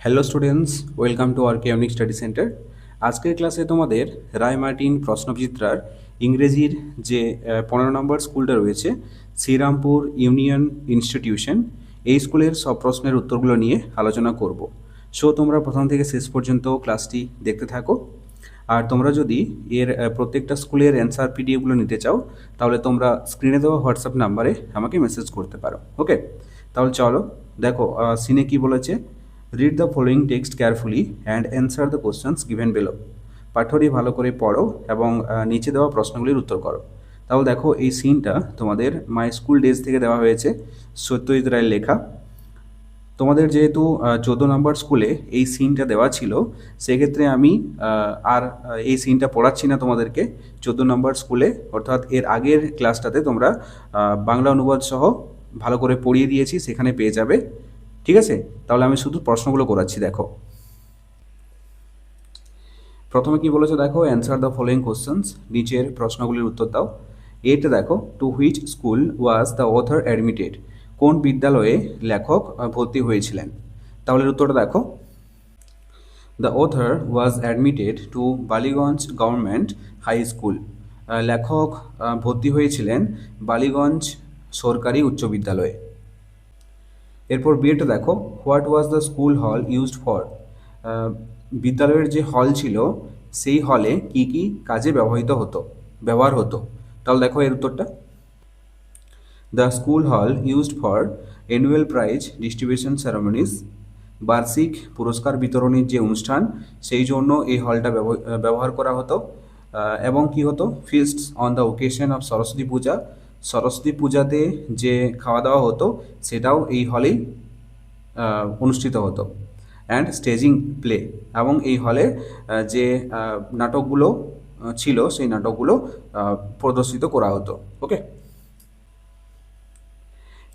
Hello students, welcome to R K unique study centre. আজকের ক্লাসে তোমাদের রায় মার্টিন প্রশ্নবিচিত্রার ইংরেজির যে 15 নম্বর স্কুলটা রয়েছে, শ্রীরামপুর ইউনিয়ন ইনস্টিটিউশন, এই স্কুলের সব প্রশ্নের উত্তরগুলো নিয়ে আলোচনা করব। সো তোমরা প্রথম থেকে শেষ পর্যন্ত ক্লাসটি দেখতে থাকো। আর তোমরা যদি এর প্রত্যেকটা স্কুলের অ্যান্সার পিডিএফগুলো নিতে চাও, তাহলে তোমরা স্ক্রিনে দেওয়া হোয়াটসঅ্যাপ নাম্বারে আমাকে মেসেজ করতে পারো। ওকে, তাহলে চলো দেখো সিনে কি বলেছে। Read the following text carefully and answer the questions given below. পাঠ্যটি ভালো করে পড়ো এবং নিচে দেওয়া প্রশ্নগুলির উত্তর করো। তাহলে দেখো এই সিনটা তোমাদের মাই স্কুল ডেজ থেকে দেওয়া হয়েছে, সত্যজিৎ রায়ের লেখা। তোমাদের যেহেতু 14 নম্বর স্কুলে এই সিনটা দেওয়া ছিল, সেক্ষেত্রে আমি এই সিনটা পড়াচ্ছি না তোমাদেরকে। 14 নম্বর স্কুলে অর্থাৎ এর আগের ক্লাসটাতে তোমরা বাংলা অনুবাদ সহ ভালো করে পড়িয়ে দিয়েছি, সেখানে পেয়ে যাবে। ঠিক আছে, তাহলে আমি শুধু প্রশ্নগুলো করাচ্ছি। দেখো প্রথমে কি বলেছে, দেখো অ্যান্সার দ্য ফলোয়িং কোশ্চেন্স, নিচের প্রশ্নগুলির উত্তর দাও। এটা দেখো, to which school was the author admitted, কোন বিদ্যালয়ে লেখক ভর্তি হয়েছিলেন। তাহলে উত্তরটা দেখো, the author was admitted to Ballygunge government high school. লেখক ভর্তি হয়েছিলেন বালিগঞ্জ সরকারি উচ্চ বিদ্যালয়ে। এরপর বিয়েটা দেখো, what was the school hall used for. বিদ্যালয়ের যে হল ছিল, সেই হলে কি কি কাজে ব্যবহার হতো। তাহলে দেখো এর উত্তরটা, the school hall used for annual prize distribution ceremonies. বার্ষিক পুরস্কার বিতরণের যে অনুষ্ঠান, সেই জন্য এই হলটা ব্যবহার করা হতো। এবং কি হতো, feasts on the occasion of Saraswati puja, Saraswati পূজাতে যে খাওয়া দাওয়া হতো সেটাও এই হলেই অনুষ্ঠিত হতো। অ্যান্ড স্টেজিং প্লে, এবং এই হলে যে নাটকগুলো ছিল সেই নাটকগুলো প্রদর্শিত করা হতো। ওকে,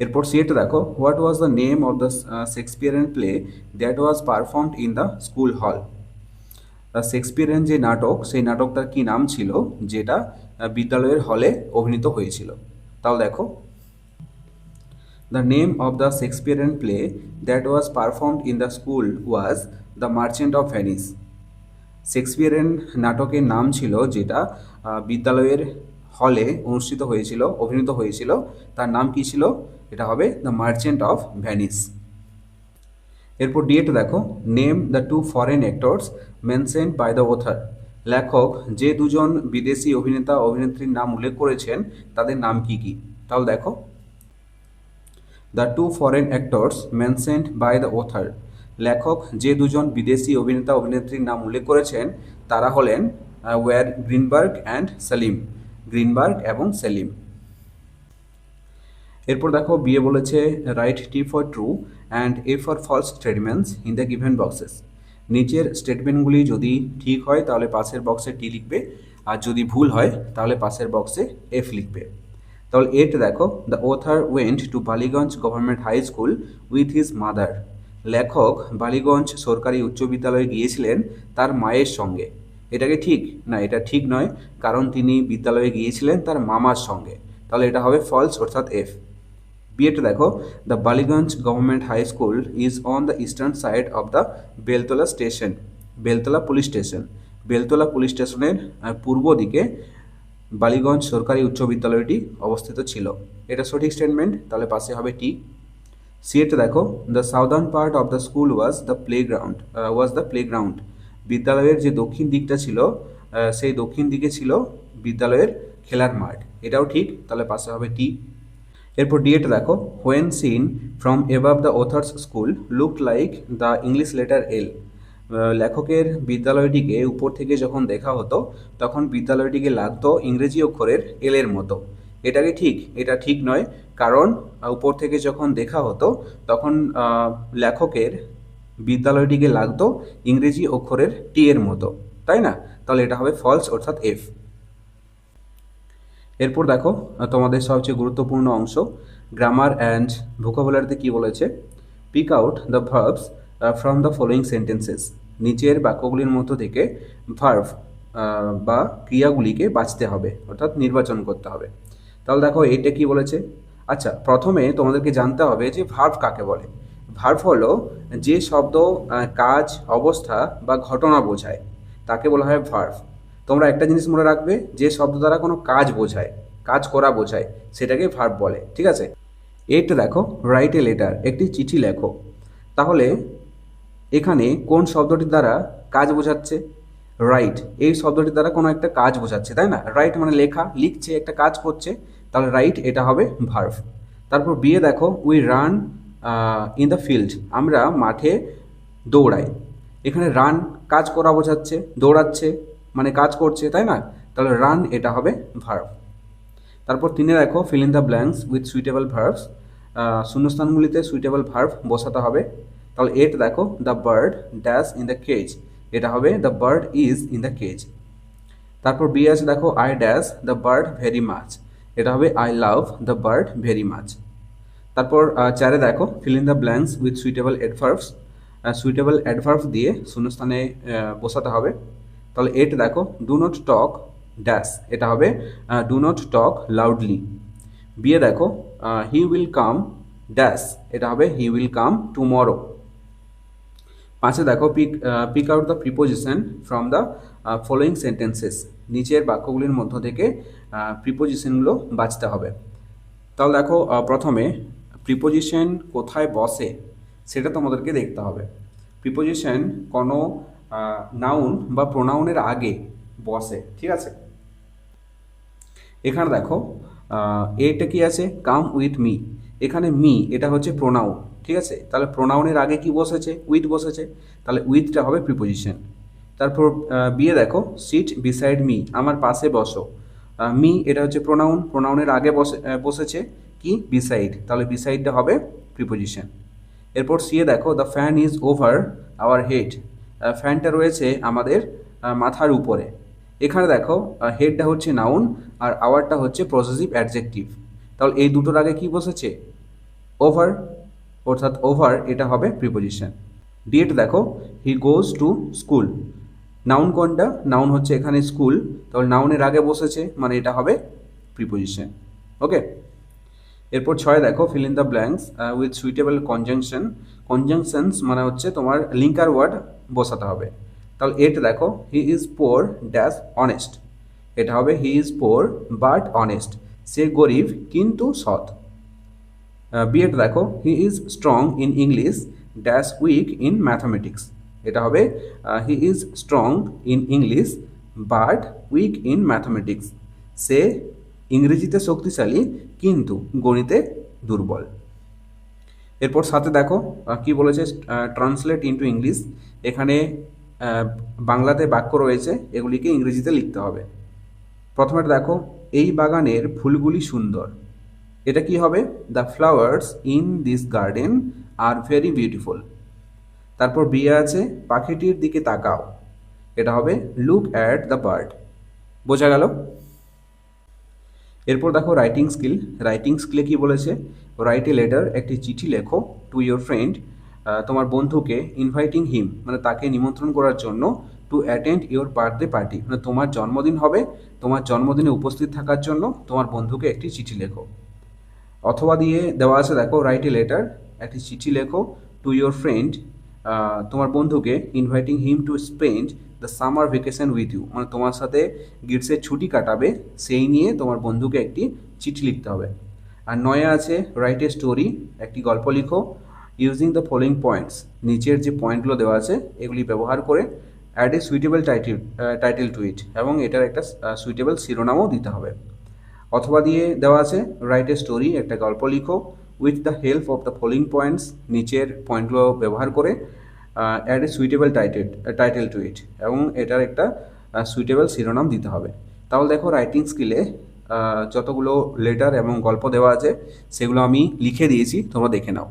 এরপর সিএটা দেখো, what was the name of the Shakespearean play that was performed in the school হল। শেক্সপিয়ারিয়ান যে নাটক, সেই নাটকটার কি নাম ছিল যেটা বিদ্যালয়ের হলে অভিনীত হয়েছিল। তাহলে দেখো, the name of the Shakespearean play that was performed in the school was the merchant of Venice. Shakespearean নাটকের নাম ছিল যেটা বিদ্যালয়ের হলে অভিনীত হয়েছিল, তার নাম কি ছিল, এটা হবে দ্য মার্চেন্ট অফ ভেনিস। এরপর ডিএটা দেখো, name the two foreign actors mentioned by the author. লেখক যে দুজন বিদেশি অভিনেতা অভিনেত্রীর নাম উল্লেখ করেছেন তাদের নাম কি কি। তাহলে দেখো, the two foreign actors mentioned by the author, লেখক যে দুজন বিদেশি অভিনেতা অভিনেত্রীর নাম উল্লেখ করেছেন তারা হলেন were Greenberg and Selim, Greenberg এবং সেলিম। এরপর দেখো বিয়ে বলেছে, write T for true and F for false statements in the given boxes. নিচের স্টেটমেন্টগুলি যদি ঠিক হয় তাহলে পাশের বক্সে টি লিখবে, আর যদি ভুল হয় তাহলে পাশের বক্সে এফ লিখবে। তাহলে এটা দেখো, the author went to Ballygunge government high school with his mother. লেখক বালিগঞ্জ সরকারি উচ্চ বিদ্যালয়ে গিয়েছিলেন তার মায়ের সঙ্গে। এটাকে ঠিক না, এটা ঠিক নয়, কারণ তিনি বিদ্যালয়ে গিয়েছিলেন তার মামার সঙ্গে। তাহলে এটা হবে ফলস, অর্থাৎ এফ। বিয়েটা দেখো, the Ballygunge government high school is on the eastern side of the Beltala station, Beltala police station. Beltala police স্টেশনের পূর্ব দিকে বালিগঞ্জ সরকারি উচ্চ বিদ্যালয়টি অবস্থিত ছিল। এটা সঠিক স্টেটমেন্ট, তাহলে পাশে হবে টি। সিএটা দেখো, the southern part of the school was the playground. বিদ্যালয়ের যে দক্ষিণ দিকটা ছিল, সেই দক্ষিণ দিকে ছিল বিদ্যালয়ের খেলার মাঠ। এটাও ঠিক, তাহলে পাশে হবে টি। এরপর ডিএটা দেখো, when seen from above the author's school looked like the English letter L. লেখকের বিদ্যালয়টিকে উপর থেকে যখন দেখা হতো তখন বিদ্যালয়টিকে লাগতো ইংরেজি অক্ষরের এল এর মতো। এটাকে ঠিক, এটা ঠিক নয়, কারণ উপর থেকে যখন দেখা হতো তখন লেখকের বিদ্যালয়টিকে লাগতো ইংরেজি অক্ষরের টি এর মতো, তাই না? তাহলে এটা হবে ফলস, অর্থাৎ এফ। এরপর দেখো তোমাদের সবচেয়ে গুরুত্বপূর্ণ অংশ, গ্রামার অ্যান্ড ভোকাবুলারিতে কি বলেছে। Pick out the verbs from the following sentences. নিচের বাক্যগুলির মধ্য থেকে ভার্ব বা ক্রিয়াগুলিকে বাছতে হবে, অর্থাৎ নির্বাচন করতে হবে। তাহলে দেখো এটা কি বলেছে। আচ্ছা, প্রথমে তোমাদেরকে জানতে হবে যে ভার্ব কাকে বলে। ভার্ব হলো যে শব্দ কাজ, অবস্থা বা ঘটনা বোঝায় তাকে বলা হয় ভার্ব। তোমরা একটা জিনিস মনে রাখবে, যে শব্দ দ্বারা কোনো কাজ বোঝায়, কাজ করা বোঝায়, সেটাকে ভার্ব বলে, ঠিক আছে? এইটা দেখো, রাইট এ লেটার, একটি চিঠি লেখো। তাহলে এখানে কোন শব্দটির দ্বারা কাজ বোঝাচ্ছে? রাইট, এই শব্দটির দ্বারা কোনো একটা কাজ বোঝাচ্ছে, তাই না? রাইট মানে লেখা, লিখছে, একটা কাজ করছে, তাহলে রাইট এটা হবে ভার্ভ। তারপর বিয়ে দেখো, we run in the field, আমরা মাঠে দৌড়াই। এখানে রান কাজ করা বোঝাচ্ছে, দৌড়াচ্ছে মানে কাজ করছে, তাই না? তাহলে রান এটা হবে ভার্ভ। তারপর তিনে দেখো, fill in the blanks with suitable verbs, শূন্যস্থানগুলিতে সুইটেবল ভার্ভ বসাতে হবে। তাহলে এট দেখো, the bird dash in the cage, এটা হবে the bird is in the cage. তারপর বি আছে দেখো, I dash the bird very much, এটা হবে I love the bird very much. তারপর চারে দেখো, fill in the blanks with suitable adverbs, suitable adverb দিয়ে শূন্যস্থানে বসাতে হবে। তাহলে এট দেখো, ডু নট টক ড্যাশ, এটা হবে ডু নট টক লাউডলি। বিয়ে দেখো, হি উইল কাম ড্যাশ, এটা হবে হি উইল কাম টুমরো। পাঁচে দেখো, pick out the preposition from the following sentences, নিচের বাক্যগুলির মধ্য থেকে প্রিপোজিশনগুলো বাছতে হবে। তাহলে দেখো, প্রথমে প্রিপোজিশন কোথায় বসে সেটা তোমাদেরকে দেখতে হবে। প্রিপোজিশন কোনো নাউন বা প্রোনাউনের আগে বসে, ঠিক আছে? এখানে দেখো, এটা কি আছে, কাম উইথ মি, এখানে মি এটা হচ্ছে প্রোনাউন, ঠিক আছে? তাহলে প্রোনাউনের আগে কি বসেছে? উইথ বসেছে, তাহলে উইথটা হবে প্রিপোজিশন। তারপর বিয়ে দেখো, সিট বিসাইড মি, আমার পাশে বসো। মি এটা হচ্ছে প্রোনাউন, প্রোনাউনের আগে বসেছে কি? বিসাইড, তাহলে বিসাইডটা হবে প্রিপোজিশন। এরপর সিয়ে দেখো, the fan is over our head, ফ্যানটা রয়েছে আমাদের মাথার উপরে। এখানে দেখো, হেডটা হচ্ছে নাউন আর আওয়ারটা হচ্ছে পজেসিভ অ্যাডজেক্টিভ, তাহলে এই দুটোর আগে কি বসেছে? ওভার, অর্থাৎ ওভার এটা হবে প্রিপোজিশন। ডিএট দেখো, হি গোজ টু স্কুল, নাউন কোনটা? নাউন হচ্ছে এখানে স্কুল, তাহলে নাউনের আগে বসেছে মানে এটা হবে প্রিপোজিশন। ওকে। এরপর ছয় দেখো, fill in the blanks with suitable conjunction, conjunctions মানে হচ্ছে তোমার লিঙ্কার ওয়ার্ড বসাতে হবে। তাহলে এট দেখো, he is poor dash honest, এটা হবে he is poor but honest, সে গরিব কিন্তু সৎ। বিএড দেখো, he is strong in English dash weak in mathematics, এটা হবে he is strong in English but weak in mathematics, সে ইংরেজিতে শক্তিশালী কিন্তু গণিতে দুর্বল। এরপর সাথে দেখো, কি বলেছে, ট্রান্সলেট ইনটু ইংলিশ, এখানে বাংলাতে বাক্য রয়েছে, এগুলিকে ইংরেজিতে লিখতে হবে। প্রথমে দেখো, এই বাগানের ফুলগুলি সুন্দর, এটা কি হবে? The flowers in this garden are very beautiful. তারপর বিয়ে আছে, পাখিটির দিকে তাকাও, এটা হবে লুক অ্যাট দ্য বার্ড। বোঝা গেল? এরপর দেখো রাইটিং স্কিল, রাইটিং স্কিলে কি বলেছে? রাইট এ লেটার, একটি চিঠি লেখো, টু ইয়োর ফ্রেন্ড, তোমার বন্ধুকে, ইনভাইটিং হিম মানে তাকে নিমন্ত্রণ করার জন্য, to attend your birthday party মানে তোমার জন্মদিন হবে, তোমার জন্মদিনে উপস্থিত থাকার জন্য তোমার বন্ধুকে একটি চিঠি লেখো। অথবা দিয়ে দেওয়া আছে দেখো, রাইট এ লেটার, একটি চিঠি লেখো, টু ইয়োর ফ্রেন্ড, তোমার বন্ধুকে, inviting him to spend the summer vacation with you মানে তোমার সাথে গ্রীষ্মের ছুটি কাটাবে, সেই নিয়ে তোমার বন্ধুকে একটি চিঠি লিখতে হবে। আর নয়ে আছে, রাইট এ স্টোরি, একটি গল্প লিখো, ইউজিং দ্য ফলোয়িং পয়েন্টস, নিচের যে পয়েন্টগুলো দেওয়া আছে এগুলি ব্যবহার করে, add a suitable title to it, এবং এটার একটা সুইটেবল শিরোনামও দিতে হবে। অথবা দিয়ে দেওয়া আছে, রাইট এ স্টোরি, একটা গল্প লিখো, with the help of the following points, নিচের পয়েন্টগুলো ব্যবহার করে, add a suitable title to it, এবং এটার একটা সুইটেবল শিরোনাম দিতে হবে। তাহলে দেখো, রাইটিং স্কিলে যতগুলো লেটার এবং গল্প দেওয়া আছে সেগুলো আমি লিখে দিয়েছি, তোমরা দেখে নাও।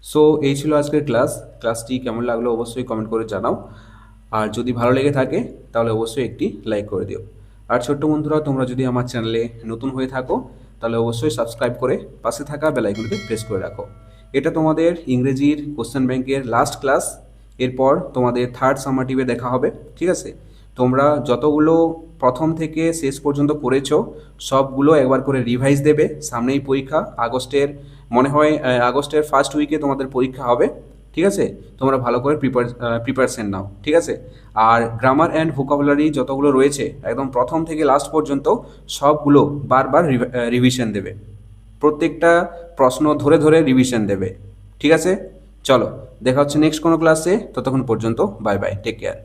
সো এই ছিল আজকের ক্লাসটি কেমন লাগলো অবশ্যই কমেন্ট করে জানাও। আর যদি ভালো লেগে থাকে তাহলে অবশ্যই একটি লাইক করে দিও। আর ছোট্ট বন্ধুরা, তোমরা যদি আমার চ্যানেলে নতুন হয়ে থাকো তাহলে অবশ্যই সাবস্ক্রাইব করে পাশে থাকা বেল আইকনটি প্রেস করে রাখো। এটা তোমাদের ইংরেজির কোশ্চেন ব্যাংকের লাস্ট ক্লাস। এরপর তোমাদের থার্ড সামারটিভে দেখা হবে, ঠিক আছে? তোমরা যতগুলো প্রথম থেকে শেষ পর্যন্ত পড়েছো সবগুলো একবার করে রিভাইজ দেবে। সামনেই পরীক্ষা, আগস্টের মনে হয় আগস্টের ফার্স্ট উইকে তোমাদের পরীক্ষা হবে, ঠিক আছে? তোমরা ভালো করে প্রিপারেশন নাও, ঠিক আছে? আর গ্রামার অ্যান্ড ভোকাবুলারি যতগুলো রয়েছে একদম প্রথম থেকে লাস্ট পর্যন্ত সবগুলো বারবার রিভিশন দেবে। প্রত্যেকটা প্রশ্ন ধরে ধরে রিভিশন দেবে, ঠিক আছে? চলো, দেখা হচ্ছে নেক্সট কোনো ক্লাসে। ততক্ষণ পর্যন্ত বাই বাই, টেক কেয়ার।